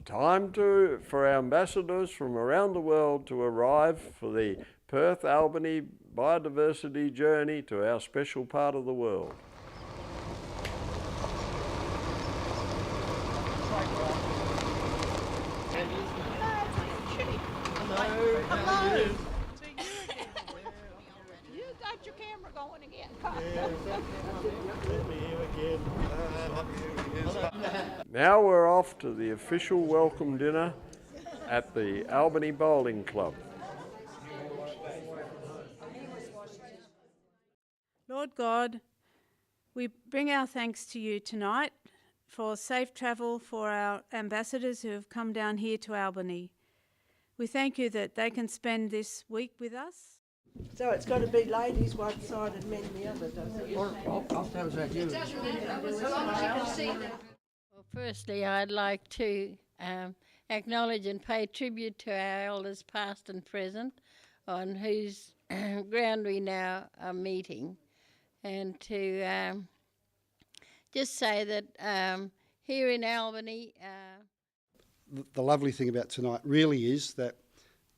Time for our ambassadors from around the world to arrive for the Perth-Albany biodiversity journey to our special part of the world. Hello. You got your camera going again. Now we're off to the official welcome dinner at the Albany Bowling Club. Lord God, we bring our thanks to you tonight for safe travel for our ambassadors who have come down here to Albany. We thank you that they can spend this week with us. So it's got to be ladies one side and men the other, does it? Or I'll tell that you. Well, firstly, I'd like to acknowledge and pay tribute to our elders past and present on whose ground we now are meeting, and to just say that here in Albany... The lovely thing about tonight really is that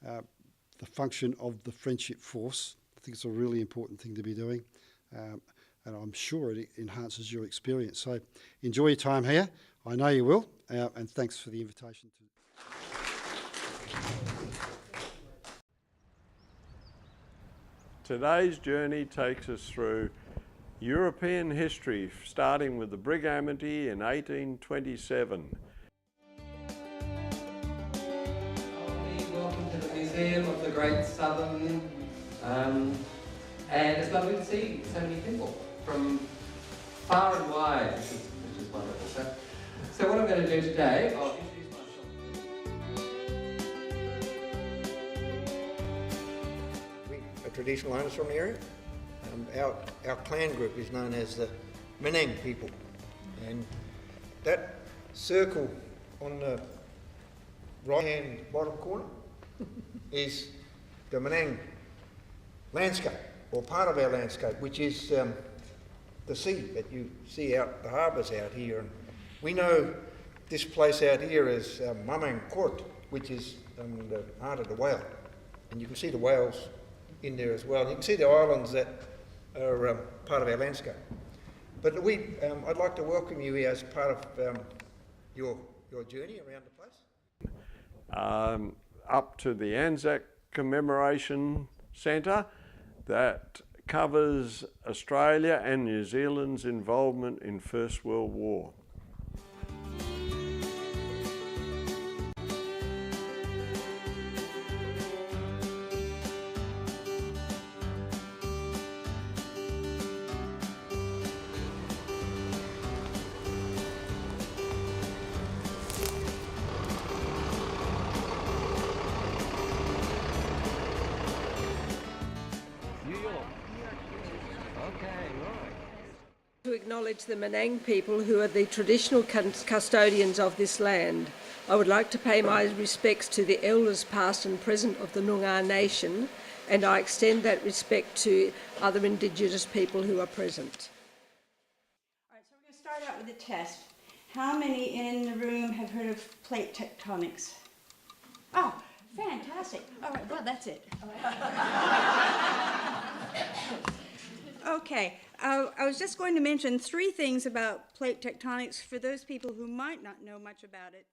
the function of the Friendship Force, I think it's a really important thing to be doing, and I'm sure it enhances your experience. So enjoy your time here. I know you will, and thanks for the invitation. Today's journey takes us through European history, starting with the Brig Amity in 1827. Welcome to the Museum of the Great Southern, and it's lovely to see so many people from far and wide, which is wonderful. So what I'm going to do today, I'll introduce myself. We are traditional owners from the area. Our clan group is known as the Menang people, and that circle on the right-hand bottom corner is the Menang landscape, or part of our landscape, which is the sea that you see out, the harbours out here. And we know this place out here as Mamang Court, which is the heart of the whale. And you can see the whales in there as well. And you can see the islands that are part of our landscape. But I'd like to welcome you here as part of your journey around the place. Up to the Anzac Commemoration Centre that covers Australia and New Zealand's involvement in First World War. To acknowledge the Menang people who are the traditional custodians of this land. I would like to pay my respects to the elders past and present of the Noongar Nation, and I extend that respect to other Indigenous people who are present. All right, so we're going to start out with a test. How many in the room have heard of plate tectonics? Oh, fantastic. All right, well, that's it. Okay, I was just going to mention 3 things about plate tectonics for those people who might not know much about it.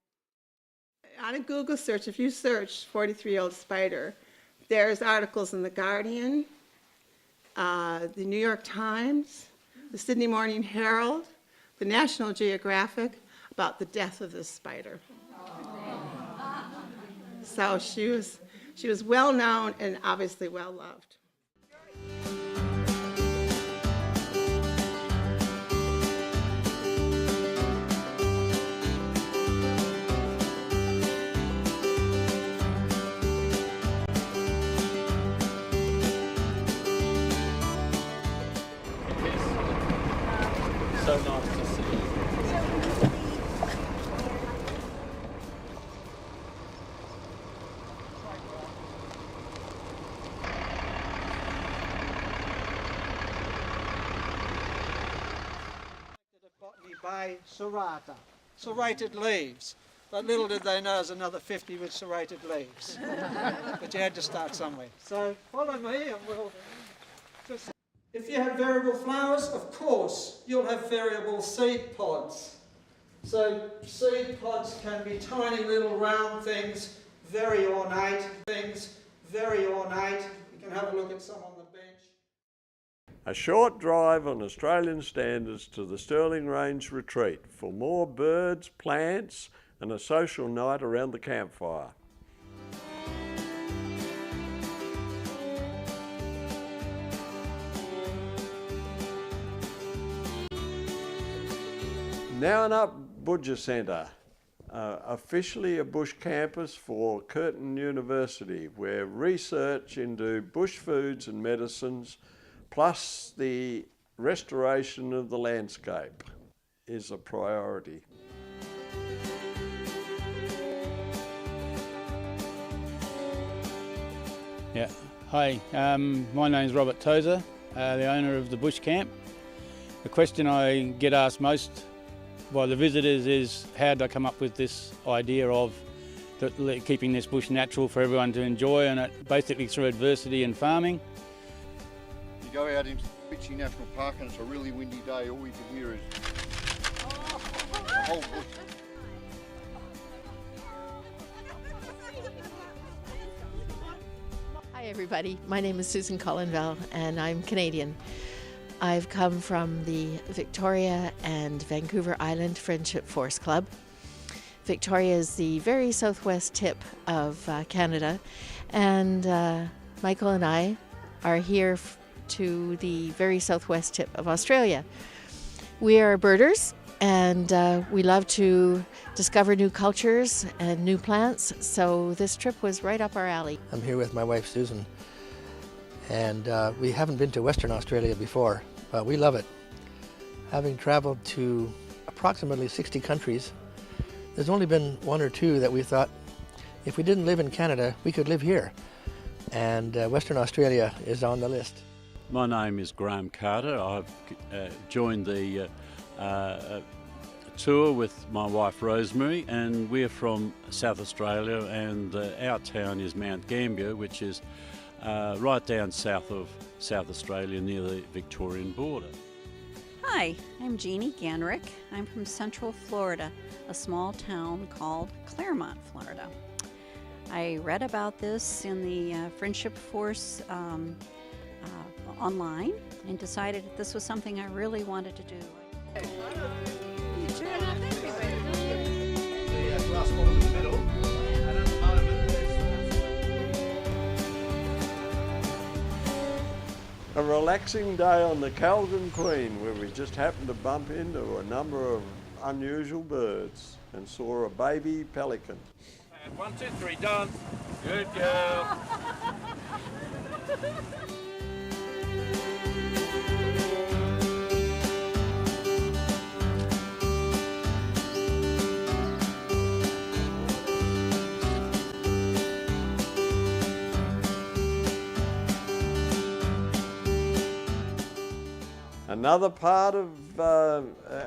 On a Google search, if you search 43-year-old spider, there's articles in The Guardian, the New York Times, the Sydney Morning Herald, the National Geographic about the death of this spider. So she was well known and obviously well loved. So nice to see you. By serrata, serrated leaves. But little did they know there's another 50 with serrated leaves. But you had to start somewhere. So follow me and we'll just... If you have variable flowers, of course, you'll have variable seed pods. So seed pods can be tiny little round things, very ornate things, very ornate. You can have a look at some on the bench. A short drive on Australian standards to the Stirling Range retreat for more birds, plants and a social night around the campfire. Now and Up Budger Centre, officially a bush campus for Curtin University, where research into bush foods and medicines, plus the restoration of the landscape, is a priority. Yeah, hi, my name's Robert Tozer, the owner of the Bush Camp. The question I get asked most by the visitors is, how did I come up with this idea of keeping this bush natural for everyone to enjoy, and it basically through adversity and farming. You go out into Bitchie National Park and it's a really windy day, all you can hear is the whole bush. Hi everybody, my name is Susan Collinville and I'm Canadian. I've come from the Victoria and Vancouver Island Friendship Force Club. Victoria is the very southwest tip of Canada, and Michael and I are here to the very southwest tip of Australia. We are birders, and we love to discover new cultures and new plants, so this trip was right up our alley. I'm here with my wife Susan, and we haven't been to Western Australia before, but we love it. Having traveled to approximately 60 countries, there's only been one or two that we thought, if we didn't live in Canada, we could live here. And Western Australia is on the list. My name is Graham Carter. I've joined the tour with my wife Rosemary, and we're from South Australia, and our town is Mount Gambier, which is right down south of South Australia near the Victorian border. Hi, I'm Jeannie Ganrick. I'm from Central Florida, a small town called Claremont, Florida. I read about this in the Friendship Force online and decided this was something I really wanted to do. A relaxing day on the Calgon Queen, where we just happened to bump into a number of unusual birds and saw a baby pelican. And 1, 2, 3, done. Good girl. Another part of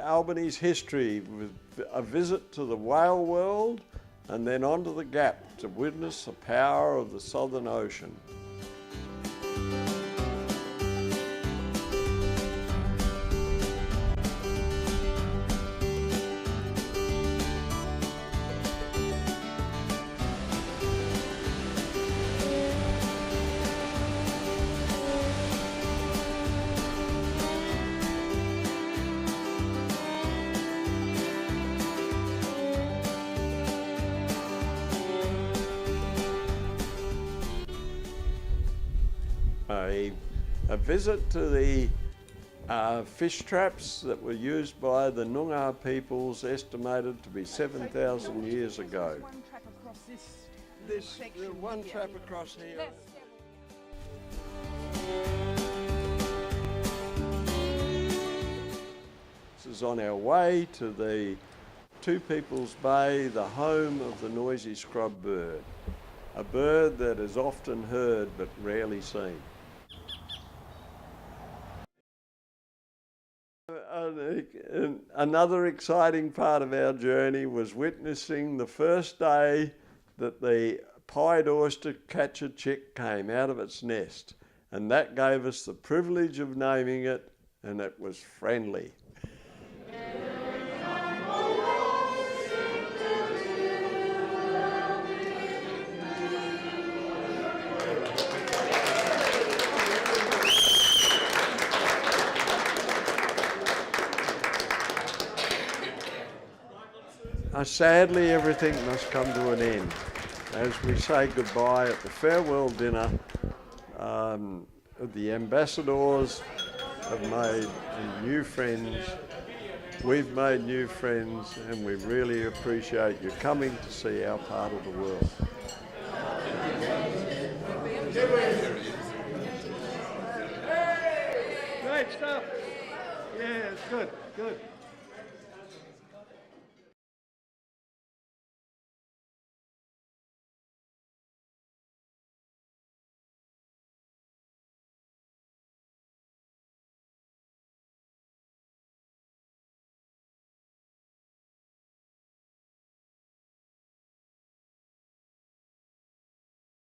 Albany's history with a visit to the whale world and then onto the Gap to witness the power of the Southern Ocean. A visit to the fish traps that were used by the Noongar peoples, estimated to be 7,000 years ago. This one trap across here. This is on our way to the Two Peoples Bay, the home of the noisy scrub bird, a bird that is often heard but rarely seen. And another exciting part of our journey was witnessing the first day that the pied oyster catcher chick came out of its nest. And that gave us the privilege of naming it, and it was Friendly. Sadly, everything must come to an end. As we say goodbye at the farewell dinner, the ambassadors have made new friends. We've made new friends, and we really appreciate you coming to see our part of the world. Great stuff. Yeah, it's good, good.